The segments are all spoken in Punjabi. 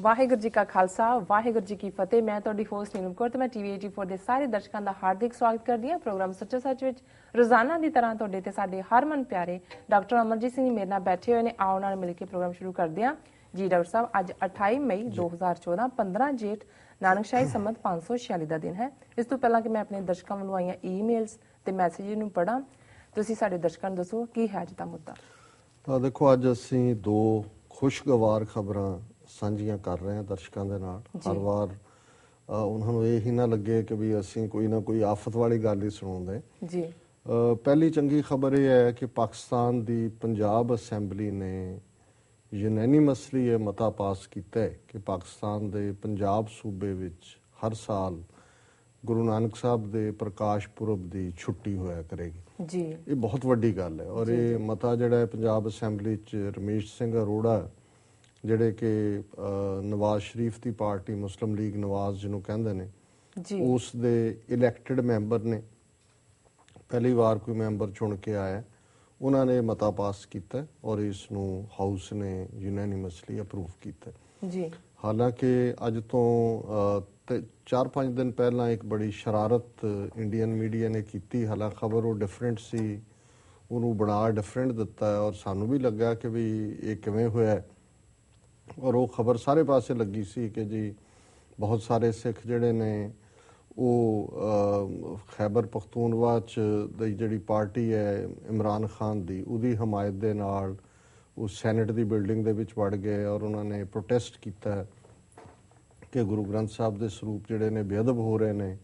ਵਾਹਿਗੁਰੂ ਜੀ ਕਾ ਖਾਲਸਾ ਵਾਹਿਗੁਰੂ ਜੀ ਕੀ ਫਤਿਹ। मैं ਤੁਹਾਡੀ ਹੋਸਟ ਨੀਲਮ ਕੌਰ ਤੇ ਮੈਂ ਟੀਵੀ 84 ਦੇ ਸਾਰੇ ਦਰਸ਼ਕਾਂ ਦਾ ਹਾਰਦਿਕ ਸਵਾਗਤ ਕਰਦੀ ਹਾਂ। ਪ੍ਰੋਗਰਾਮ ਸੱਚੋ ਸੱਚ ਵਿੱਚ ਰੋਜ਼ਾਨਾ ਦੀ ਤਰ੍ਹਾਂ ਤੁਹਾਡੇ ਤੇ ਸਾਡੇ ਹਰਮਨ ਪਿਆਰੇ ਡਾਕਟਰ ਅਮਰਜੀਤ ਸਿੰਘ ਮੇਰੇ ਨਾਲ ਬੈਠੇ ਹੋਏ ਨੇ। ਆਓ ਨਾਲ ਮਿਲ ਕੇ ਪ੍ਰੋਗਰਾਮ ਸ਼ੁਰੂ ਕਰਦੇ ਹਾਂ ਜੀ। ਡਾਕਟਰ ਸਾਹਿਬ, ਅੱਜ 28 ਮਈ 2014 15 ਜੇਠ ਨਾਨਕਸ਼ਾਹੀ ਸੰਮਤ 546 ਦਾ ਦਿਨ ਹੈ। ਇਸ ਤੋਂ ਪਹਿਲਾਂ ਕਿ ਮੈਂ ਆਪਣੇ ਦਰਸ਼ਕਾਂ ਵੱਲੋਂ ਆਈਆਂ ਈਮੇਲਸ ਤੇ ਮੈਸੇਜ ਨੂੰ ਪੜ੍ਹਾਂ, ਤੁਸੀਂ ਸਾਡੇ ਦਰਸ਼ਕਾਂ ਨੂੰ ਦੱਸੋ ਕੀ ਹੈ ਅੱਜ ਦਾ ਮੁੱਦਾ। ਤਾਂ ਦੇਖੋ, ਅੱਜ ਅਸੀਂ ਦੋ ਖੁਸ਼ਗਵਾਰ ਖਬਰਾਂ ਸਾਂਝੀਆਂ ਕਰ ਰਹੇ ਹਾਂ ਦਰਸ਼ਕਾਂ ਦੇ ਨਾਲ। ਹਰ ਵਾਰ ਉਹਨਾਂ ਨੂੰ ਇਹ ਹੀ ਨਾ ਲੱਗੇ ਕਿ ਵੀ ਅਸੀਂ ਕੋਈ ਨਾ ਕੋਈ ਆਫਤ ਵਾਲੀ ਗੱਲ ਹੀ ਸੁਣਾਉਂਦੇ ਜੀ। ਪਹਿਲੀ ਚੰਗੀ ਖਬਰ ਇਹ ਹੈ ਕਿ ਪਾਕਿਸਤਾਨ ਦੀ ਪੰਜਾਬ ਅਸੈਂਬਲੀ ਨੇ ਯੂਨੈਨੀਮਸਲੀ ਇਹ ਮਤਾ ਪਾਸ ਕੀਤਾ ਹੈ ਕਿ ਪਾਕਿਸਤਾਨ ਦੇ ਪੰਜਾਬ ਸੂਬੇ ਵਿੱਚ ਹਰ ਸਾਲ ਗੁਰੂ ਨਾਨਕ ਸਾਹਿਬ ਦੇ ਪ੍ਰਕਾਸ਼ ਪੁਰਬ ਦੀ ਛੁੱਟੀ ਹੋਇਆ ਕਰੇਗੀ ਜੀ। ਇਹ ਬਹੁਤ ਵੱਡੀ ਗੱਲ ਹੈ। ਔਰ ਇਹ ਮਤਾ ਜਿਹੜਾ ਹੈ ਪੰਜਾਬ ਅਸੈਂਬਲੀ 'ਚ ਰਮੇਸ਼ ਸਿੰਘ ਅਰੋੜਾ, ਜਿਹੜੇ ਕਿ ਨਵਾਜ਼ ਸ਼ਰੀਫ ਦੀ ਪਾਰਟੀ ਮੁਸਲਿਮ ਲੀਗ ਨਵਾਜ਼ ਜਿਹਨੂੰ ਕਹਿੰਦੇ ਨੇ, ਉਸ ਦੇ ਇਲੈਕਟਡ ਮੈਂਬਰ ਨੇ, ਪਹਿਲੀ ਵਾਰ ਕੋਈ ਮੈਂਬਰ ਚੁਣ ਕੇ ਆਇਆ, ਉਹਨਾਂ ਨੇ ਮਤਾ ਪਾਸ ਕੀਤਾ ਔਰ ਇਸ ਨੂੰ ਹਾਊਸ ਨੇ ਯੂਨੈਨੀਮਸਲੀ ਅਪਰੂਵ ਕੀਤਾ ਜੀ। ਹਾਲਾਂਕਿ ਅੱਜ ਤੋਂ 4-5 ਦਿਨ ਪਹਿਲਾਂ ਇੱਕ ਬੜੀ ਸ਼ਰਾਰਤ ਇੰਡੀਅਨ ਮੀਡੀਆ ਨੇ ਕੀਤੀ। ਹਾਲਾਂਕਿ ਖਬਰ ਉਹ ਡਿਫਰੈਂਟ ਸੀ, ਉਹਨੂੰ ਬਣਾ ਡਿਫਰੈਂਟ ਦਿੱਤਾ ਔਰ ਸਾਨੂੰ ਵੀ ਲੱਗਾ ਕਿ ਵੀ ਇਹ ਕਿਵੇਂ ਹੋਇਆ। ਔਰ ਉਹ ਖਬਰ ਸਾਰੇ ਪਾਸੇ ਲੱਗੀ ਸੀ ਕਿ ਜੀ ਬਹੁਤ ਸਾਰੇ ਸਿੱਖ ਜਿਹੜੇ ਨੇ ਉਹ ਖੈਬਰ ਪਖਤੂਨਵਾ 'ਚ ਦੀ ਜਿਹੜੀ ਪਾਰਟੀ ਹੈ ਇਮਰਾਨ ਖਾਨ ਦੀ, ਉਹਦੀ ਹਮਾਇਤ ਦੇ ਨਾਲ ਉਹ ਸੈਨੇਟ ਦੀ ਬਿਲਡਿੰਗ ਦੇ ਵਿੱਚ ਵੜ ਗਏ ਔਰ ਉਹਨਾਂ ਨੇ ਪ੍ਰੋਟੈਸਟ ਕੀਤਾ ਕਿ ਗੁਰੂ ਗ੍ਰੰਥ ਸਾਹਿਬ ਦੇ ਸਰੂਪ ਜਿਹੜੇ ਨੇ ਬੇਅਦਬ ਹੋ ਰਹੇ ਨੇ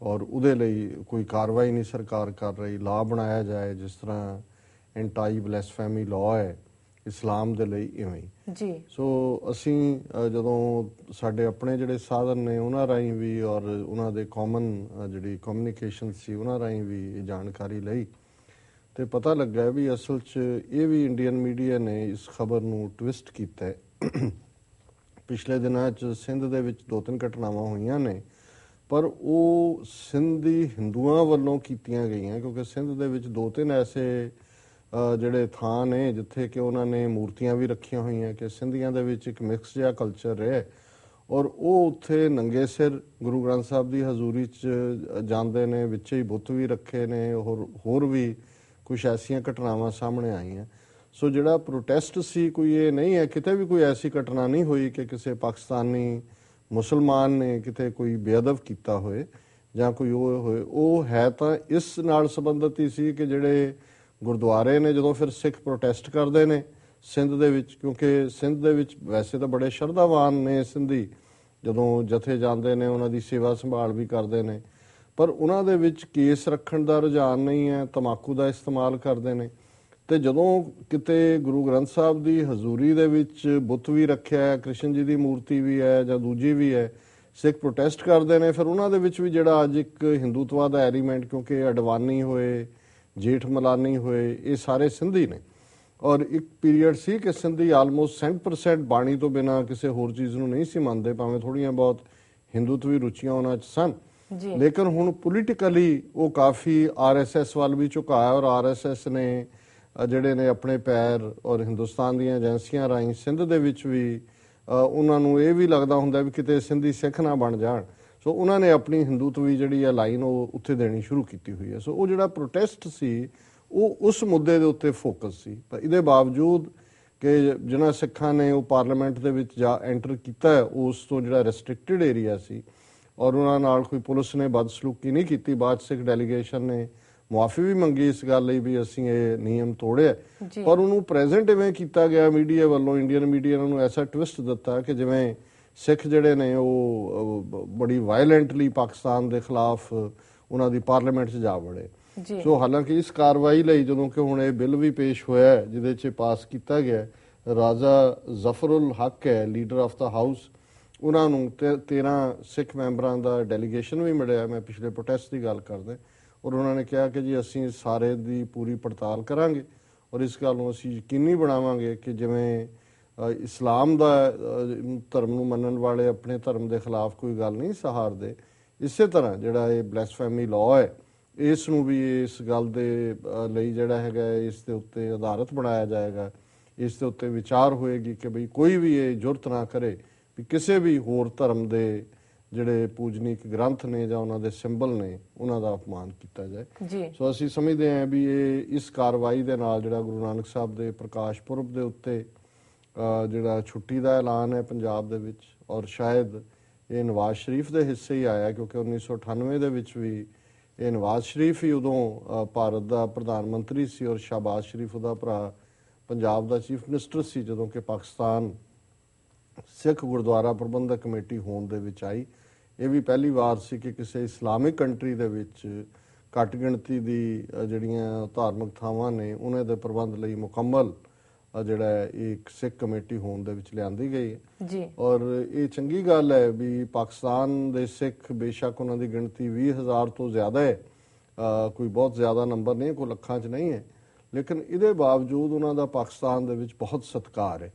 ਔਰ ਉਹਦੇ ਲਈ ਕੋਈ ਕਾਰਵਾਈ ਨਹੀਂ ਸਰਕਾਰ ਕਰ ਰਹੀ। ਲਾਅ ਬਣਾਇਆ ਜਾਏ ਜਿਸ ਤਰ੍ਹਾਂ ਐਂਟਾਈ ਬਲੈਸਫੈਮੀ ਲਾਅ ਹੈ ਇਸਲਾਮ ਦੇ ਲਈ, ਇਵੇਂ ਜੀ। ਸੋ ਅਸੀਂ ਜਦੋਂ ਸਾਡੇ ਆਪਣੇ ਜਿਹੜੇ ਸਾਧਨ ਨੇ ਉਹਨਾਂ ਰਾਹੀਂ ਵੀ ਔਰ ਉਹਨਾਂ ਦੇ ਕਾਮਨ ਜਿਹੜੀ ਕਮਿਊਨੀਕੇਸ਼ਨ ਸੀ ਉਹਨਾਂ ਰਾਹੀਂ ਵੀ ਇਹ ਜਾਣਕਾਰੀ ਲਈ ਤੇ ਪਤਾ ਲੱਗਾ ਵੀ ਅਸਲ 'ਚ ਇਹ ਵੀ ਇੰਡੀਅਨ ਮੀਡੀਆ ਨੇ ਇਸ ਖਬਰ ਨੂੰ ਟਵਿਸਟ ਕੀਤਾ ਹੈ। ਪਿਛਲੇ ਦਿਨਾਂ 'ਚ ਸਿੰਧ ਦੇ ਵਿੱਚ 2-3 ਘਟਨਾਵਾਂ ਹੋਈਆਂ ਨੇ, ਪਰ ਉਹ ਸਿੰਧੀ ਹਿੰਦੂਆਂ ਵੱਲੋਂ ਕੀਤੀਆਂ ਗਈਆਂ ਕਿਉਂਕਿ ਸਿੰਧ ਦੇ ਵਿੱਚ 2-3 ਐਸੇ ਜਿਹੜੇ ਥਾਂ ਨੇ ਜਿੱਥੇ ਕਿ ਉਹਨਾਂ ਨੇ ਮੂਰਤੀਆਂ ਵੀ ਰੱਖੀਆਂ ਹੋਈਆਂ ਕਿ ਸਿੰਧੀਆਂ ਦੇ ਵਿੱਚ ਇੱਕ ਮਿਕਸ ਜਿਹਾ ਕਲਚਰ ਹੈ ਔਰ ਉਹ ਉੱਥੇ ਨੰਗੇ ਸਿਰ ਗੁਰੂ ਗ੍ਰੰਥ ਸਾਹਿਬ ਦੀ ਹਜ਼ੂਰੀ 'ਚ ਜਾਂਦੇ ਨੇ, ਵਿੱਚ ਹੀ ਬੁੱਤ ਵੀ ਰੱਖੇ ਨੇ, ਹੋਰ ਵੀ ਕੁਛ ਐਸੀਆਂ ਘਟਨਾਵਾਂ ਸਾਹਮਣੇ ਆਈਆਂ। ਸੋ ਜਿਹੜਾ ਪ੍ਰੋਟੈਸਟ ਸੀ ਕੋਈ ਇਹ ਨਹੀਂ ਹੈ, ਕਿਤੇ ਵੀ ਕੋਈ ਐਸੀ ਘਟਨਾ ਨਹੀਂ ਹੋਈ ਕਿ ਕਿਸੇ ਪਾਕਿਸਤਾਨੀ ਮੁਸਲਮਾਨ ਨੇ ਕਿਤੇ ਕੋਈ ਬੇਅਦਬ ਕੀਤਾ ਹੋਏ ਜਾਂ ਕੋਈ ਉਹ ਹੋਏ। ਉਹ ਹੈ ਤਾਂ ਇਸ ਨਾਲ ਸੰਬੰਧਿਤ ਹੀ ਸੀ ਕਿ ਜਿਹੜੇ ਗੁਰਦੁਆਰੇ ਨੇ, ਜਦੋਂ ਫਿਰ ਸਿੱਖ ਪ੍ਰੋਟੈਸਟ ਕਰਦੇ ਨੇ ਸਿੰਧ ਦੇ ਵਿੱਚ, ਕਿਉਂਕਿ ਸਿੰਧ ਦੇ ਵਿੱਚ ਵੈਸੇ ਤਾਂ ਬੜੇ ਸ਼ਰਧਾਵਾਨ ਨੇ ਸਿੰਧੀ, ਜਦੋਂ ਜਥੇ ਜਾਂਦੇ ਨੇ ਉਹਨਾਂ ਦੀ ਸੇਵਾ ਸੰਭਾਲ ਵੀ ਕਰਦੇ ਨੇ, ਪਰ ਉਹਨਾਂ ਦੇ ਵਿੱਚ ਕੇਸ ਰੱਖਣ ਦਾ ਰੁਝਾਨ ਨਹੀਂ ਹੈ, ਤੰਬਾਕੂ ਦਾ ਇਸਤੇਮਾਲ ਕਰਦੇ ਨੇ। ਤੇ ਜਦੋਂ ਕਿਤੇ ਗੁਰੂ ਗ੍ਰੰਥ ਸਾਹਿਬ ਦੀ ਹਜ਼ੂਰੀ ਦੇ ਵਿੱਚ ਬੁੱਤ ਵੀ ਰੱਖਿਆ ਹੈ, ਕ੍ਰਿਸ਼ਨ ਜੀ ਦੀ ਮੂਰਤੀ ਵੀ ਹੈ ਜਾਂ ਦੂਜੀ ਵੀ ਹੈ, ਸਿੱਖ ਪ੍ਰੋਟੈਸਟ ਕਰਦੇ ਨੇ, ਫਿਰ ਉਹਨਾਂ ਦੇ ਵਿੱਚ ਵੀ ਜਿਹੜਾ ਅੱਜ ਇੱਕ ਹਿੰਦੂਤਵਾ ਦਾ ਐਲੀਮੈਂਟ, ਕਿਉਂਕਿ ਅਡਵਾਨੀ ਹੋਏ, ਜੇਠ ਮਲਾਨੀ ਹੋਏ, ਇਹ ਸਾਰੇ ਸਿੰਧੀ ਨੇ ਔਰ ਇੱਕ ਪੀਰੀਅਡ ਸੀ ਕਿ ਸਿੰਧੀ ਆਲਮੋਸਟ 100% ਬਾਣੀ ਤੋਂ ਬਿਨਾਂ ਕਿਸੇ ਹੋਰ ਚੀਜ਼ ਨੂੰ ਨਹੀਂ ਸੀ ਮੰਨਦੇ, ਭਾਵੇਂ ਥੋੜ੍ਹੀਆਂ ਬਹੁਤ ਹਿੰਦੂਤਵੀ ਰੁਚੀਆਂ ਉਹਨਾਂ 'ਚ ਸਨ। ਲੇਕਿਨ ਹੁਣ ਪੋਲੀਟੀਕਲੀ ਉਹ ਕਾਫੀ RSS ਵੱਲ ਵੀ ਝੁਕਾਇਆ ਔਰ RSS ਨੇ ਜਿਹੜੇ ਨੇ ਆਪਣੇ ਪੈਰ ਔਰ ਹਿੰਦੁਸਤਾਨ ਦੀਆਂ ਏਜੰਸੀਆਂ ਰਾਹੀਂ ਸਿੰਧ ਦੇ ਵਿੱਚ ਵੀ ਉਹਨਾਂ ਨੂੰ ਇਹ ਵੀ ਲੱਗਦਾ ਹੁੰਦਾ ਵੀ ਕਿਤੇ ਸਿੰਧੀ ਸਿੱਖ ਨਾ ਬਣ ਜਾਣ। ਸੋ ਉਹਨਾਂ ਨੇ ਆਪਣੀ ਹਿੰਦੂਤਵੀ ਜਿਹੜੀ ਹੈ ਲਾਈਨ ਉਹ ਉੱਥੇ ਦੇਣੀ ਸ਼ੁਰੂ ਕੀਤੀ ਹੋਈ ਹੈ। ਸੋ ਉਹ ਜਿਹੜਾ ਪ੍ਰੋਟੈਸਟ ਸੀ ਉਹ ਉਸ ਮੁੱਦੇ ਦੇ ਉੱਤੇ ਫੋਕਸ ਸੀ। ਪਰ ਇਹਦੇ ਬਾਵਜੂਦ ਕਿ ਜਿਹਨਾਂ ਸਿੱਖਾਂ ਨੇ ਉਹ ਪਾਰਲੀਮੈਂਟ ਦੇ ਵਿੱਚ ਜਾ ਐਂਟਰ ਕੀਤਾ, ਉਸ ਤੋਂ ਜਿਹੜਾ ਰੈਸਟ੍ਰਿਕਟਡ ਏਰੀਆ ਸੀ ਔਰ ਉਹਨਾਂ ਨਾਲ ਕੋਈ ਪੁਲਿਸ ਨੇ ਬਦਸਲੂਕੀ ਨਹੀਂ ਕੀਤੀ। ਬਾਅਦ ਸਿੱਖ ਡੈਲੀਗੇਸ਼ਨ ਨੇ ਮੁਆਫੀ ਵੀ ਮੰਗੀ ਇਸ ਗੱਲ ਲਈ ਵੀ ਅਸੀਂ ਇਹ ਨਿਯਮ ਤੋੜਿਆ, ਪਰ ਉਹਨੂੰ ਪ੍ਰੈਜ਼ੈਂਟ ਇਵੇਂ ਕੀਤਾ ਗਿਆ ਮੀਡੀਆ ਵੱਲੋਂ, ਇੰਡੀਅਨ ਮੀਡੀਆ ਨੂੰ ਐਸਾ ਟਵਿਸਟ ਦਿੱਤਾ ਕਿ ਜਿਵੇਂ ਸਿੱਖ ਜਿਹੜੇ ਨੇ ਉਹ ਬੜੀ ਵਾਇਲੈਂਟਲੀ ਪਾਕਿਸਤਾਨ ਦੇ ਖਿਲਾਫ ਉਹਨਾਂ ਦੀ ਪਾਰਲੀਮੈਂਟ 'ਚ ਜਾ ਵੜੇ। ਸੋ ਹਾਲਾਂਕਿ ਇਸ ਕਾਰਵਾਈ ਲਈ ਜਦੋਂ ਕਿ ਹੁਣ ਇਹ ਬਿੱਲ ਵੀ ਪੇਸ਼ ਹੋਇਆ ਜਿਹਦੇ 'ਚ ਪਾਸ ਕੀਤਾ ਗਿਆ, ਰਾਜ਼ਾ ਜ਼ਫਰੁਲ ਹੱਕ ਹੈ ਲੀਡਰ ਆਫ ਦਾ ਹਾਊਸ, ਉਹਨਾਂ ਨੂੰ 13 ਸਿੱਖ ਮੈਂਬਰਾਂ ਦਾ ਡੈਲੀਗੇਸ਼ਨ ਵੀ ਮਿਲਿਆ। ਮੈਂ ਪਿਛਲੇ ਪ੍ਰੋਟੈਸਟ ਦੀ ਗੱਲ ਕਰਦਾ ਔਰ ਉਹਨਾਂ ਨੇ ਕਿਹਾ ਕਿ ਜੀ ਅਸੀਂ ਸਾਰੇ ਦੀ ਪੂਰੀ ਪੜਤਾਲ ਕਰਾਂਗੇ ਔਰ ਇਸ ਗੱਲ ਨੂੰ ਅਸੀਂ ਯਕੀਨੀ ਬਣਾਵਾਂਗੇ ਕਿ ਜਿਵੇਂ ਇਸਲਾਮ ਦਾ ਧਰਮ ਨੂੰ ਮੰਨਣ ਵਾਲੇ ਆਪਣੇ ਧਰਮ ਦੇ ਖਿਲਾਫ ਕੋਈ ਗੱਲ ਨਹੀਂ ਸਹਾਰਦੇ, ਇਸੇ ਤਰ੍ਹਾਂ ਜਿਹੜਾ ਇਹ ਬਲੈਸਫੈਮੀ ਲਾਅ ਹੈ ਇਸ ਨੂੰ ਵੀ ਇਸ ਗੱਲ ਦੇ ਲਈ ਜਿਹੜਾ ਹੈਗਾ ਇਸ ਦੇ ਉੱਤੇ ਆਧਾਰਿਤ ਬਣਾਇਆ ਜਾਏਗਾ, ਇਸ ਦੇ ਉੱਤੇ ਵਿਚਾਰ ਹੋਏਗੀ ਕਿ ਬਈ ਕੋਈ ਵੀ ਇਹ ਜੁਰਤ ਨਾ ਕਰੇ ਵੀ ਕਿਸੇ ਵੀ ਹੋਰ ਧਰਮ ਦੇ ਜਿਹੜੇ ਪੂਜਨੀਕ ਗ੍ਰੰਥ ਨੇ ਜਾਂ ਉਹਨਾਂ ਦੇ ਸਿੰਬਲ ਨੇ ਉਹਨਾਂ ਦਾ ਅਪਮਾਨ ਕੀਤਾ ਜਾਏ। ਜੀ ਸੋ ਅਸੀਂ ਸਮਝਦੇ ਹਾਂ ਵੀ ਇਹ ਇਸ ਕਾਰਵਾਈ ਦੇ ਨਾਲ ਜਿਹੜਾ ਗੁਰੂ ਨਾਨਕ ਸਾਹਿਬ ਦੇ ਪ੍ਰਕਾਸ਼ ਪੁਰਬ ਦੇ ਉੱਤੇ ਜਿਹੜਾ ਛੁੱਟੀ ਦਾ ਐਲਾਨ ਹੈ ਪੰਜਾਬ ਦੇ ਵਿੱਚ, ਔਰ ਸ਼ਾਇਦ ਇਹ ਨਵਾਜ਼ ਸ਼ਰੀਫ ਦੇ ਹਿੱਸੇ ਹੀ ਆਇਆ ਕਿਉਂਕਿ 1998 ਦੇ ਵਿੱਚ ਵੀ ਇਹ ਨਵਾਜ਼ ਸ਼ਰੀਫ ਹੀ ਉਦੋਂ ਭਾਰਤ ਦਾ ਪ੍ਰਧਾਨ ਮੰਤਰੀ ਸੀ ਔਰ ਸ਼ਹਬਾਜ਼ ਸ਼ਰੀਫ ਉਹਦਾ ਭਰਾ ਪੰਜਾਬ ਦਾ ਚੀਫ ਮਿਨਿਸਟਰ ਸੀ ਜਦੋਂ ਕਿ ਪਾਕਿਸਤਾਨ ਸਿੱਖ ਗੁਰਦੁਆਰਾ ਪ੍ਰਬੰਧਕ ਕਮੇਟੀ ਹੋਣ ਦੇ ਵਿੱਚ ਆਈ। ਇਹ ਵੀ ਪਹਿਲੀ ਵਾਰ ਸੀ ਕਿ ਕਿਸੇ ਇਸਲਾਮਿਕ ਕੰਟਰੀ ਦੇ ਵਿੱਚ ਘੱਟ ਗਿਣਤੀ ਦੀ ਜਿਹੜੀਆਂ ਧਾਰਮਿਕ ਥਾਵਾਂ ਨੇ ਉਹਨਾਂ ਦੇ ਪ੍ਰਬੰਧ ਲਈ ਮੁਕੰਮਲ ਜਿਹੜਾ ਇੱਕ ਸਿੱਖ ਕਮੇਟੀ ਹੋਣ ਦੇ ਵਿੱਚ ਲਿਆਂਦੀ ਗਈ ਹੈ ਜੀ। ਔਰ ਇਹ ਚੰਗੀ ਗੱਲ ਹੈ ਵੀ ਪਾਕਿਸਤਾਨ ਦੇ ਸਿੱਖ ਬੇਸ਼ੱਕ ਉਹਨਾਂ ਦੀ ਗਿਣਤੀ 20,000 ਤੋਂ ਜ਼ਿਆਦਾ ਹੈ, ਕੋਈ ਬਹੁਤ ਜ਼ਿਆਦਾ ਨੰਬਰ ਨਹੀਂ, ਕੋਈ ਲੱਖਾਂ 'ਚ ਨਹੀਂ ਹੈ, ਲੇਕਿਨ ਇਹਦੇ ਬਾਵਜੂਦ ਉਹਨਾਂ ਦਾ ਪਾਕਿਸਤਾਨ ਦੇ ਵਿੱਚ ਬਹੁਤ ਸਤਿਕਾਰ ਹੈ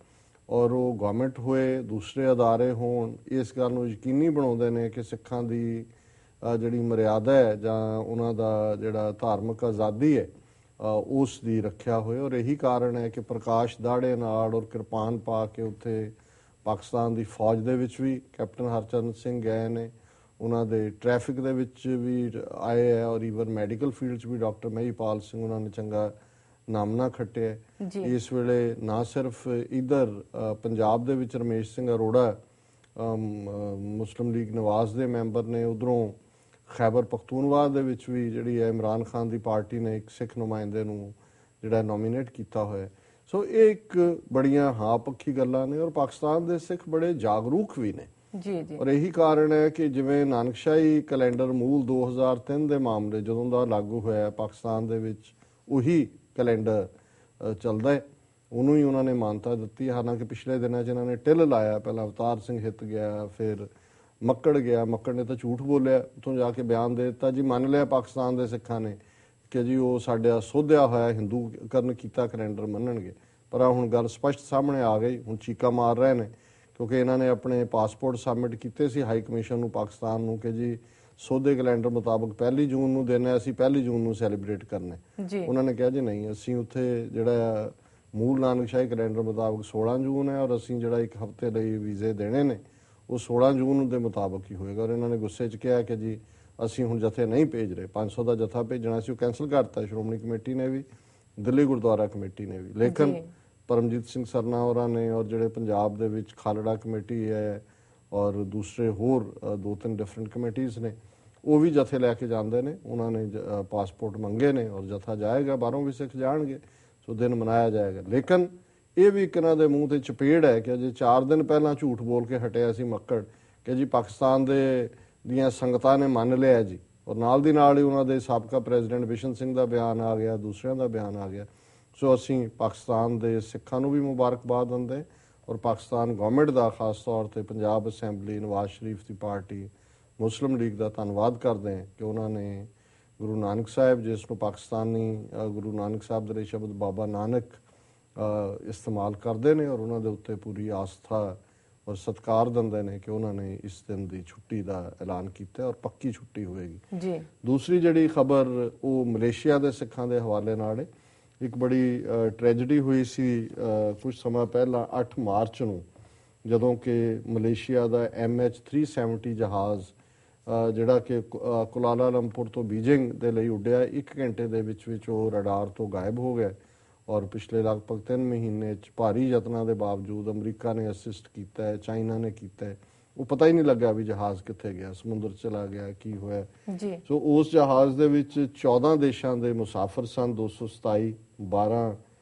ਔਰ ਉਹ ਗਵਰਨਮੈਂਟ ਹੋਏ ਦੂਸਰੇ ਅਦਾਰੇ ਹੋਣ ਇਸ ਗੱਲ ਨੂੰ ਯਕੀਨੀ ਬਣਾਉਂਦੇ ਨੇ ਕਿ ਸਿੱਖਾਂ ਦੀ ਜਿਹੜੀ ਮਰਿਆਦਾ ਹੈ ਜਾਂ ਉਹਨਾਂ ਦਾ ਜਿਹੜਾ ਧਾਰਮਿਕ ਆਜ਼ਾਦੀ ਹੈ ਉਸ ਦੀ ਰੱਖਿਆ ਹੋਏ। ਔਰ ਇਹੀ ਕਾਰਨ ਹੈ ਕਿ ਪ੍ਰਕਾਸ਼ ਦਾੜੇ ਨਾਲ ਔਰ ਕਿਰਪਾਨ ਪਾ ਕੇ ਉੱਥੇ ਪਾਕਿਸਤਾਨ ਦੀ ਫੌਜ ਦੇ ਵਿੱਚ ਵੀ ਕੈਪਟਨ ਹਰਚਰਨ ਸਿੰਘ ਗਏ ਨੇ, ਉਹਨਾਂ ਦੇ ਟ੍ਰੈਫਿਕ ਦੇ ਵਿੱਚ ਵੀ ਆਏ ਹੈ ਔਰ ਈਵਨ ਮੈਡੀਕਲ ਫੀਲਡ 'ਚ ਵੀ ਡਾਕਟਰ ਮਹੀਪਾਲ ਸਿੰਘ ਉਹਨਾਂ ਨੇ ਚੰਗਾ ਨਾਮਣਾ ਖੱਟਿਆ। ਇਸ ਵੇਲੇ ਨਾ ਸਿਰਫ ਇਧਰ ਪੰਜਾਬ ਦੇ ਵਿੱਚ ਰਮੇਸ਼ ਸਿੰਘ ਅਰੋੜਾ ਮੁਸਲਿਮ ਲੀਗ ਨਵਾਜ਼ ਦੇ ਮੈਂਬਰ ਨੇ, ਉਧਰੋਂ ਖੈਬਰ ਪਖਤੂਨਵਾ ਦੇ ਵਿੱਚ ਵੀ ਜਿਹੜੀ ਹੈ ਇਮਰਾਨ ਖਾਨ ਦੀ ਪਾਰਟੀ ਨੇ ਇੱਕ ਸਿੱਖ ਨੁਮਾਇੰਦੇ ਨੂੰ ਜਿਹੜਾ ਨੋਮੀਨੇਟ ਕੀਤਾ ਹੋਇਆ। ਸੋ ਇਹ ਇੱਕ ਬੜੀਆਂ ਹਾਂ ਪੱਖੀ ਗੱਲਾਂ ਨੇ ਔਰ ਪਾਕਿਸਤਾਨ ਦੇ ਸਿੱਖ ਬੜੇ ਜਾਗਰੂਕ ਵੀ ਨੇ ਜੀ ਜੀ। ਔਰ ਇਹੀ ਕਾਰਨ ਹੈ ਕਿ ਜਿਵੇਂ ਨਾਨਕਸ਼ਾਹੀ ਕੈਲੰਡਰ ਮੂਲ 2003 ਦੇ ਮਾਮਲੇ ਜਦੋਂ ਦਾ ਲਾਗੂ ਹੋਇਆ ਪਾਕਿਸਤਾਨ ਦੇ ਵਿੱਚ ਉਹੀ ਕੈਲੰਡਰ ਚੱਲਦਾ ਹੈ, ਉਹਨੂੰ ਹੀ ਉਹਨਾਂ ਨੇ ਮਾਨਤਾ ਦਿੱਤੀ। ਹਾਲਾਂਕਿ ਪਿਛਲੇ ਦਿਨਾਂ 'ਚ ਇਹਨਾਂ ਨੇ ਟਿੱਲ ਲਾਇਆ, ਪਹਿਲਾਂ ਅਵਤਾਰ ਸਿੰਘ ਹਿੱਤ ਗਿਆ, ਫਿਰ ਮੱਕੜ ਗਿਆ, ਮੱਕੜ ਨੇ ਤਾਂ ਝੂਠ ਬੋਲਿਆ, ਉੱਥੋਂ ਜਾ ਕੇ ਬਿਆਨ ਦੇ ਦਿੱਤਾ ਜੀ ਮੰਨ ਲਿਆ ਪਾਕਿਸਤਾਨ ਦੇ ਸਿੱਖਾਂ ਨੇ ਕਿ ਜੀ ਉਹ ਸਾਡਾ ਸੋਧਿਆ ਹੋਇਆ ਹਿੰਦੂਕਰਨ ਕੀਤਾ ਕੈਲੰਡਰ ਮੰਨਣਗੇ। ਪਰ ਹੁਣ ਗੱਲ ਸਪਸ਼ਟ ਸਾਹਮਣੇ ਆ ਗਈ, ਹੁਣ ਚੀਕਾ ਮਾਰ ਰਹੇ ਨੇ ਕਿਉਂਕਿ ਇਹਨਾਂ ਨੇ ਆਪਣੇ ਪਾਸਪੋਰਟ ਸਬਮਿਟ ਕੀਤੇ ਸੀ ਹਾਈ ਕਮਿਸ਼ਨ ਨੂੰ ਪਾਕਿਸਤਾਨ ਨੂੰ ਕਿ ਜੀ ਸੋਧੇ ਕੈਲੰਡਰ ਮੁਤਾਬਕ 1 ਜੂਨ ਨੂੰ ਦੇਣਾ, ਅਸੀਂ 1 ਜੂਨ ਨੂੰ ਸੈਲੀਬ੍ਰੇਟ ਕਰਨਾ। ਉਹਨਾਂ ਨੇ ਕਿਹਾ ਜੀ ਨਹੀਂ, ਅਸੀਂ ਉੱਥੇ ਜਿਹੜਾ ਮੂਲ ਨਾਨਕਸ਼ਾਹੀ ਕੈਲੰਡਰ ਮੁਤਾਬਕ 16 ਜੂਨ ਹੈ ਔਰ ਅਸੀਂ ਜਿਹੜਾ ਇੱਕ ਹਫ਼ਤੇ ਲਈ ਵੀਜ਼ੇ ਦੇਣੇ ਨੇ ਉਹ 16 ਜੂਨ ਦੇ ਮੁਤਾਬਕ ਹੀ ਹੋਏਗਾ। ਔਰ ਇਹਨਾਂ ਨੇ ਗੁੱਸੇ 'ਚ ਕਿਹਾ ਕਿ ਜੀ ਅਸੀਂ ਹੁਣ ਜਥੇ ਨਹੀਂ ਭੇਜ ਰਹੇ, 500 ਦਾ ਜਥਾ ਭੇਜਣਾ ਸੀ ਉਹ ਕੈਂਸਲ ਕਰਤਾ ਸ਼੍ਰੋਮਣੀ ਕਮੇਟੀ ਨੇ ਵੀ, ਦਿੱਲੀ ਗੁਰਦੁਆਰਾ ਕਮੇਟੀ ਨੇ ਵੀ। ਲੇਕਿਨ ਪਰਮਜੀਤ ਸਿੰਘ ਸਰਨਾ ਹੋਰਾਂ ਨੇ ਔਰ ਜਿਹੜੇ ਪੰਜਾਬ ਦੇ ਵਿੱਚ ਖਾਲੜਾ ਕਮੇਟੀ ਹੈ ਔਰ ਦੂਸਰੇ ਹੋਰ 2-3 ਡਿਫਰੈਂਟ ਕਮੇਟੀਜ਼ ਨੇ ਉਹ ਵੀ ਜਥੇ ਲੈ ਕੇ ਜਾਂਦੇ ਨੇ, ਉਹਨਾਂ ਨੇ ਪਾਸਪੋਰਟ ਮੰਗੇ ਨੇ ਔਰ ਜਥਾ ਜਾਏਗਾ, ਬਾਹਰੋਂ ਵੀ ਸਿੱਖ ਜਾਣਗੇ, ਸੋ ਦਿਨ ਮਨਾਇਆ ਜਾਏਗਾ। ਲੇਕਿਨ ਇਹ ਵੀ ਇਹਨਾਂ ਦੇ ਮੂੰਹ ਤੇ ਚਪੇੜ ਹੈ ਕਿ ਅਜੇ 4 ਦਿਨ ਪਹਿਲਾਂ ਝੂਠ ਬੋਲ ਕੇ ਹਟਿਆ ਸੀ ਮੱਕੜ ਕਿ ਜੀ ਪਾਕਿਸਤਾਨ ਦੀਆਂ ਸੰਗਤਾਂ ਨੇ ਮੰਨ ਲਿਆ ਜੀ, ਔਰ ਨਾਲ ਦੀ ਨਾਲ ਹੀ ਉਹਨਾਂ ਦੇ ਸਾਬਕਾ ਪ੍ਰੈਜ਼ੀਡੈਂਟ ਬਿਸ਼ਨ ਸਿੰਘ ਦਾ ਬਿਆਨ ਆ ਗਿਆ, ਦੂਸਰਿਆਂ ਦਾ ਬਿਆਨ ਆ ਗਿਆ। ਸੋ ਅਸੀਂ ਪਾਕਿਸਤਾਨ ਦੇ ਸਿੱਖਾਂ ਨੂੰ ਵੀ ਮੁਬਾਰਕਬਾਦ ਦਿੰਦੇ ਔਰ ਪਾਕਿਸਤਾਨ ਗਵਰਨਮੈਂਟ ਦਾ ਖਾਸ ਤੌਰ ਤੇ ਪੰਜਾਬ ਅਸੈਂਬਲੀ, ਨਵਾਜ਼ ਸ਼ਰੀਫ ਦੀ ਪਾਰਟੀ, ਮੁਸਲਿਮ ਲੀਗ ਦਾ ਧੰਨਵਾਦ ਕਰਦੇ ਹਾਂ ਕਿ ਉਹਨਾਂ ਨੇ ਗੁਰੂ ਨਾਨਕ ਸਾਹਿਬ, ਜਿਸ ਨੂੰ ਪਾਕਿਸਤਾਨੀ ਗੁਰੂ ਨਾਨਕ ਸਾਹਿਬ ਦੇ ਸ਼ਬਦ ਬਾਬਾ ਨਾਨਕ ਇਸਤੇਮਾਲ ਕਰਦੇ ਨੇ ਔਰ ਉਹਨਾਂ ਦੇ ਉੱਤੇ ਪੂਰੀ ਆਸਥਾ ਔਰ ਸਤਿਕਾਰ ਦਿੰਦੇ ਨੇ ਕਿ ਉਹਨਾਂ ਨੇ ਇਸ ਦਿਨ ਦੀ ਛੁੱਟੀ ਦਾ ਐਲਾਨ ਕੀਤਾ ਔਰ ਪੱਕੀ ਛੁੱਟੀ ਹੋਏਗੀ ਜੀ। ਦੂਸਰੀ ਜਿਹੜੀ ਖਬਰ ਉਹ ਮਲੇਸ਼ੀਆ ਦੇ ਸਿੱਖਾਂ ਦੇ ਹਵਾਲੇ ਨਾਲ ਹੈ। ਇੱਕ ਬੜੀ ਟ੍ਰੈਜਡੀ ਹੋਈ ਸੀ ਕੁਝ ਸਮਾਂ ਪਹਿਲਾਂ 8 ਮਾਰਚ ਨੂੰ ਜਦੋਂ ਕਿ ਮਲੇਸ਼ੀਆ ਦਾ MH370 ਜਹਾਜ਼ ਜਿਹੜਾ ਕਿ ਕੁਆਲਾਲੰਪੁਰ ਤੋਂ ਬੀਜਿੰਗ ਦੇ ਲਈ ਉੱਡਿਆ, 1 ਘੰਟੇ ਦੇ ਵਿੱਚ ਉਹ ਰਡਾਰ ਤੋਂ ਗਾਇਬ ਹੋ ਗਿਆ ਔਰ ਪਿਛਲੇ ਲਗਭਗ 3 ਮਹੀਨੇ 'ਚ ਭਾਰੀ ਯਤਨਾਂ ਦੇ ਬਾਵਜੂਦ ਅਮਰੀਕਾ ਨੇ ਅਸਿਸਟ ਕੀਤਾ ਹੈ, ਚਾਈਨਾ ਨੇ ਕੀਤਾ ਹੈ, ਉਹ ਪਤਾ ਹੀ ਨਹੀਂ ਲੱਗਾ ਵੀ ਜਹਾਜ਼ ਕਿੱਥੇ ਗਿਆ, ਸਮੁੰਦਰ ਚਲਾ ਗਿਆ, ਕੀ ਹੋਇਆ ਜੀ। ਸੋ ਉਸ ਜਹਾਜ਼ ਦੇ ਵਿੱਚ 14 ਦੇਸ਼ਾਂ ਦੇ ਮੁਸਾਫਰ ਸਨ, 227, 12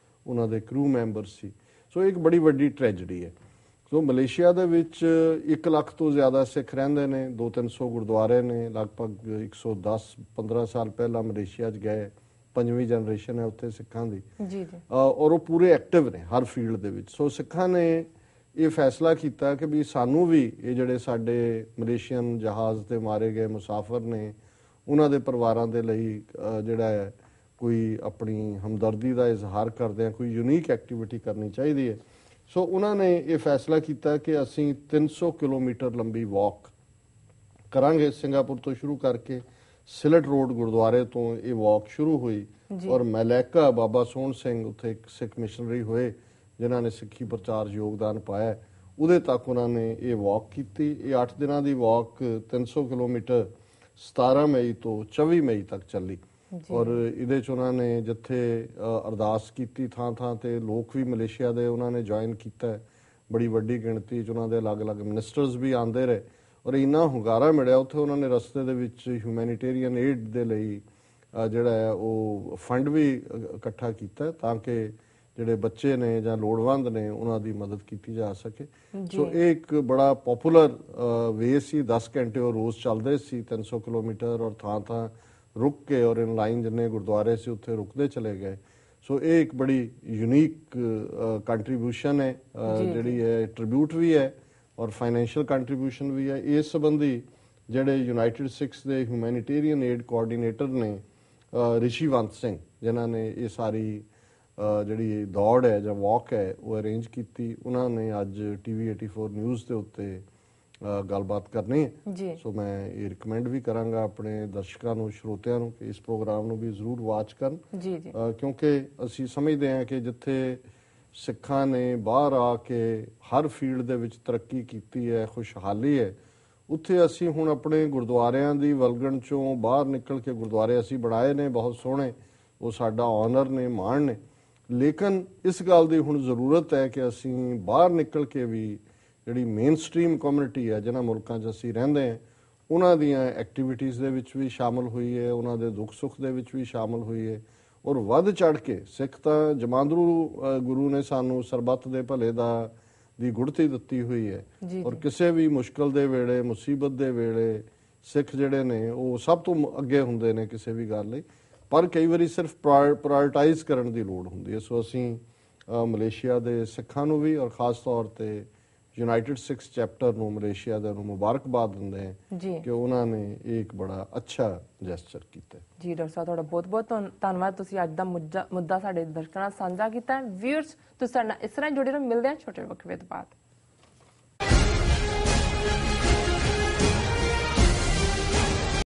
ਉਹਨਾਂ ਦੇ ਕਰੂ ਮੈਂਬਰ ਸੀ। ਸੋ ਇੱਕ ਬੜੀ ਵੱਡੀ ਟ੍ਰੈਜਡੀ ਹੈ। ਸੋ ਮਲੇਸ਼ੀਆ ਦੇ ਵਿੱਚ 1 ਲੱਖ ਤੋਂ ਜ਼ਿਆਦਾ ਸਿੱਖ ਰਹਿੰਦੇ ਨੇ, 200-300 ਗੁਰਦੁਆਰੇ ਨੇ, ਲਗਭਗ 110-15 ਸਾਲ ਪਹਿਲਾਂ ਮਲੇਸ਼ੀਆ 'ਚ ਗਏ, 5ਵੀਂ ਜਨਰੇਸ਼ਨ ਹੈ ਉੱਥੇ ਸਿੱਖਾਂ ਦੀ ਜੀ ਜੀ ਔਰ ਉਹ ਪੂਰੇ ਐਕਟਿਵ ਨੇ ਹਰ ਫੀਲਡ ਦੇ ਵਿੱਚ। ਸੋ ਸਿੱਖਾਂ ਨੇ ਇਹ ਫੈਸਲਾ ਕੀਤਾ ਕਿ ਵੀ ਸਾਨੂੰ ਵੀ ਇਹ ਜਿਹੜੇ ਸਾਡੇ ਮਲੇਸ਼ੀਅਨ ਜਹਾਜ਼ ਤੇ ਮਾਰੇ ਗਏ ਮੁਸਾਫਰ ਨੇ ਉਹਨਾਂ ਦੇ ਪਰਿਵਾਰਾਂ ਦੇ ਲਈ ਜਿਹੜਾ ਹੈ ਕੋਈ ਆਪਣੀ ਹਮਦਰਦੀ ਦਾ ਇਜ਼ਹਾਰ ਕਰਦੇ ਆ, ਕੋਈ ਯੂਨੀਕ ਐਕਟੀਵਿਟੀ ਕਰਨੀ ਚਾਹੀਦੀ ਹੈ। ਸੋ ਉਹਨਾਂ ਨੇ ਇਹ ਫੈਸਲਾ ਕੀਤਾ ਕਿ ਅਸੀਂ 300 ਕਿਲੋਮੀਟਰ ਲੰਬੀ ਵਾਕ ਕਰਾਂਗੇ, ਸਿੰਗਾਪੁਰ ਤੋਂ ਸ਼ੁਰੂ ਕਰਕੇ ਸਿਲਟ ਰੋਡ ਗੁਰਦੁਆਰੇ ਤੋਂ ਇਹ ਵਾਕ ਸ਼ੁਰੂ ਹੋਈ ਔਰ ਮਲੈਕਾ ਬਾਬਾ ਸੋਹਣ ਸਿੰਘ ਉੱਥੇ ਇੱਕ ਸਿੱਖ ਮਿਸ਼ਨਰੀ ਹੋਏ ਜਿਨ੍ਹਾਂ ਨੇ ਸਿੱਖੀ ਪ੍ਰਚਾਰ ਯੋਗਦਾਨ ਪਾਇਆ, ਉਹਦੇ ਤੱਕ ਉਹਨਾਂ ਨੇ ਇਹ ਵਾਕ ਕੀਤੀ। ਇਹ 8 ਦਿਨਾਂ ਦੀ ਵਾਕ 300 ਕਿਲੋਮੀਟਰ 17 ਮਈ ਤੋਂ 24 ਮਈ ਤੱਕ ਚੱਲੀ ਔਰ ਇਹਦੇ ਚ ਉਹਨਾਂ ਨੇ ਜਿੱਥੇ ਅਰਦਾਸ ਕੀਤੀ ਥਾਂ ਥਾਂ ਤੇ ਲੋਕ ਵੀ ਮਲੇਸ਼ੀਆ ਦੇ ਉਹਨਾਂ ਨੇ ਜੁਆਇਨ ਕੀਤਾ। ਬੜੀ ਵੱਡੀ ਗਿਣਤੀ ਚ ਉਹਨਾਂ ਦੇ ਅਲੱਗ-ਅਲੱਗ ਮਿਨਿਸਟਰਸ ਵੀ ਆਉਂਦੇ ਰਹੇ ਔਰ ਇੰਨਾ ਹੁੰਗਾਰਾ ਮਿਲਿਆ ਉੱਥੇ। ਉਹਨਾਂ ਨੇ ਰਸਤੇ ਦੇ ਵਿੱਚ ਹਿਊਮੈਨਿਟੇਰੀਅਨ ਏਡ ਦੇ ਲਈ ਜਿਹੜਾ ਹੈ ਉਹ ਫੰਡ ਵੀ ਇਕੱਠਾ ਕੀਤਾ ਤਾਂ ਕਿ ਜਿਹੜੇ ਬੱਚੇ ਨੇ ਜਾਂ ਲੋੜਵੰਦ ਨੇ ਉਹਨਾਂ ਦੀ ਮਦਦ ਕੀਤੀ ਜਾ ਸਕੇ। ਸੋ ਇਹ ਇੱਕ ਬੜਾ ਪਪੂਲਰ ਵੇ ਸੀ। 10 ਘੰਟੇ ਉਹ ਰੋਜ਼ ਚੱਲਦੇ ਸੀ 300 ਕਿਲੋਮੀਟਰ ਔਰ ਥਾਂ ਥਾਂ ਰੁਕ ਕੇ ਔਰ ਇਨ ਲਾਈਨ ਜਿੰਨੇ ਗੁਰਦੁਆਰੇ ਸੀ ਉੱਥੇ ਰੁਕਦੇ ਚਲੇ ਗਏ। ਸੋ ਇਹ ਇੱਕ ਬੜੀ ਯੂਨੀਕ ਕੰਟਰੀਬਿਊਸ਼ਨ ਹੈ ਜਿਹੜੀ ਹੈ, ਟ੍ਰਿਬਿਊਟ ਵੀ ਹੈ ਔਰ ਫਾਈਨੈਂਸ਼ੀਅਲ ਕੰਟਰੀਬਿਊਸ਼ਨ ਵੀ ਹੈ। ਇਸ ਸੰਬੰਧੀ ਜਿਹੜੇ ਯੂਨਾਈਟਿਡ ਸਿੱਖਸ ਦੇ ਹਿਊਮੈਨਿਟੇਰੀਅਨ ਏਡ ਕੋਆਰਡੀਨੇਟਰ ਨੇ ਰਿਸ਼ੀਵੰਤ ਸਿੰਘ, ਜਿਨ੍ਹਾਂ ਨੇ ਇਹ ਸਾਰੀ ਜਿਹੜੀ ਦੌੜ ਹੈ ਜਾਂ ਵਾਕ ਹੈ ਉਹ ਅਰੇਂਜ ਕੀਤੀ, ਉਹਨਾਂ ਨੇ ਅੱਜ TV 84 ਨਿਊਜ਼ ਦੇ ਉੱਤੇ ਗੱਲਬਾਤ ਕਰਨੀ ਹੈ। ਸੋ ਮੈਂ ਇਹ ਰਿਕਮੈਂਡ ਵੀ ਕਰਾਂਗਾ ਆਪਣੇ ਦਰਸ਼ਕਾਂ ਨੂੰ, ਸਰੋਤਿਆਂ ਨੂੰ ਕਿ ਇਸ ਪ੍ਰੋਗਰਾਮ ਨੂੰ ਵੀ ਜ਼ਰੂਰ ਵਾਚ ਕਰਨ ਕਿਉਂਕਿ ਅਸੀਂ ਸਮਝਦੇ ਹਾਂ ਕਿ ਜਿੱਥੇ ਸਿੱਖਾਂ ਨੇ ਬਾਹਰ ਆ ਕੇ ਹਰ ਫੀਲਡ ਦੇ ਵਿੱਚ ਤਰੱਕੀ ਕੀਤੀ ਹੈ, ਖੁਸ਼ਹਾਲੀ ਹੈ, ਉੱਥੇ ਅਸੀਂ ਹੁਣ ਆਪਣੇ ਗੁਰਦੁਆਰਿਆਂ ਦੀ ਵਲਗਣ ਚੋਂ ਬਾਹਰ ਨਿਕਲ ਕੇ ਗੁਰਦੁਆਰੇ ਅਸੀਂ ਬਣਾਏ ਨੇ ਬਹੁਤ ਸੋਹਣੇ, ਉਹ ਸਾਡਾ ਆਨਰ ਨੇ, ਮਾਣ ਨੇ। ਲੇਕਿਨ ਇਸ ਗੱਲ ਦੀ ਹੁਣ ਜ਼ਰੂਰਤ ਹੈ ਕਿ ਅਸੀਂ ਬਾਹਰ ਨਿਕਲ ਕੇ ਵੀ ਜਿਹੜੀ ਮੇਨ ਸਟ੍ਰੀਮ ਕਮਿਊਨਿਟੀ ਹੈ ਜਿਨ੍ਹਾਂ ਮੁਲਕਾਂ 'ਚ ਅਸੀਂ ਰਹਿੰਦੇ ਹਾਂ ਉਹਨਾਂ ਦੀਆਂ ਐਕਟੀਵਿਟੀਜ਼ ਦੇ ਵਿੱਚ ਵੀ ਸ਼ਾਮਲ ਹੋਈ ਹੈ, ਉਹਨਾਂ ਦੇ ਦੁੱਖ ਸੁੱਖ ਦੇ ਵਿੱਚ ਵੀ ਸ਼ਾਮਲ ਹੋਈ ਹੈ ਔਰ ਵੱਧ ਚੜ ਕੇ ਸਿੱਖ ਤਾਂ ਜਮਾਂਦਰੂ ਗੁਰੂ ਨੇ ਸਾਨੂੰ ਸਰਬੱਤ ਦੇ ਭਲੇ ਦੀ ਗੁੜਤੀ ਦਿੱਤੀ ਹੋਈ ਹੈ ਔਰ ਕਿਸੇ ਵੀ ਮੁਸ਼ਕਲ ਦੇ ਵੇਲੇ, ਮੁਸੀਬਤ ਦੇ ਵੇਲੇ ਸਿੱਖ ਜਿਹੜੇ ਨੇ ਉਹ ਸਭ ਤੋਂ ਅੱਗੇ ਹੁੰਦੇ ਨੇ ਕਿਸੇ ਵੀ ਗੱਲ ਲਈ। ਪਰ ਕਈ ਵਾਰੀ ਸਿਰਫ ਪ੍ਰਾਇਰਟਾਈਜ਼ ਕਰਨ ਦੀ ਲੋੜ ਹੁੰਦੀ ਹੈ। ਸੋ ਅਸੀਂ ਮਲੇਸ਼ੀਆ ਦੇ ਸਿੱਖਾਂ ਨੂੰ ਵੀ ਔਰ ਖਾਸ ਤੌਰ ਤੇ ਯੂਨਾਈਟਿਡ ਸਿੱਖਸ ਚੈਪਟਰ ਨੂੰ ਮਲੇਸ਼ੀਆ ਦੇ ਨੂੰ ਮੁਬਾਰਕਬਾਦ ਦਿੰਦੇ ਹਾਂ ਕਿ ਉਹਨਾਂ ਨੇ ਇਹ ਇੱਕ ਬੜਾ ਅੱਛਾ ਜੈਸਚਰ ਕੀਤਾ। ਜੀ ਡਾਕਟਰ ਸਾਹਿਬ, ਤੁਹਾਡਾ ਬਹੁਤ-ਬਹੁਤ ਧੰਨਵਾਦ। ਤੁਸੀਂ ਅੱਜ ਦਾ ਮੁੱਦਾ ਸਾਡੇ ਦਰਸ਼ਕਾਂ ਨਾਲ ਸਾਂਝਾ ਕੀਤਾ। ਵਿਊਅਰਸ, ਤੁਸੀਂ ਸਾਡੇ ਨਾਲ ਇਸ ਤਰ੍ਹਾਂ ਜੁੜੇ ਰਹੋ। ਮਿਲਦੇ ਹਾਂ ਛੋਟੇ ਵਕਫੇ ਤੋਂ ਬਾਅਦ।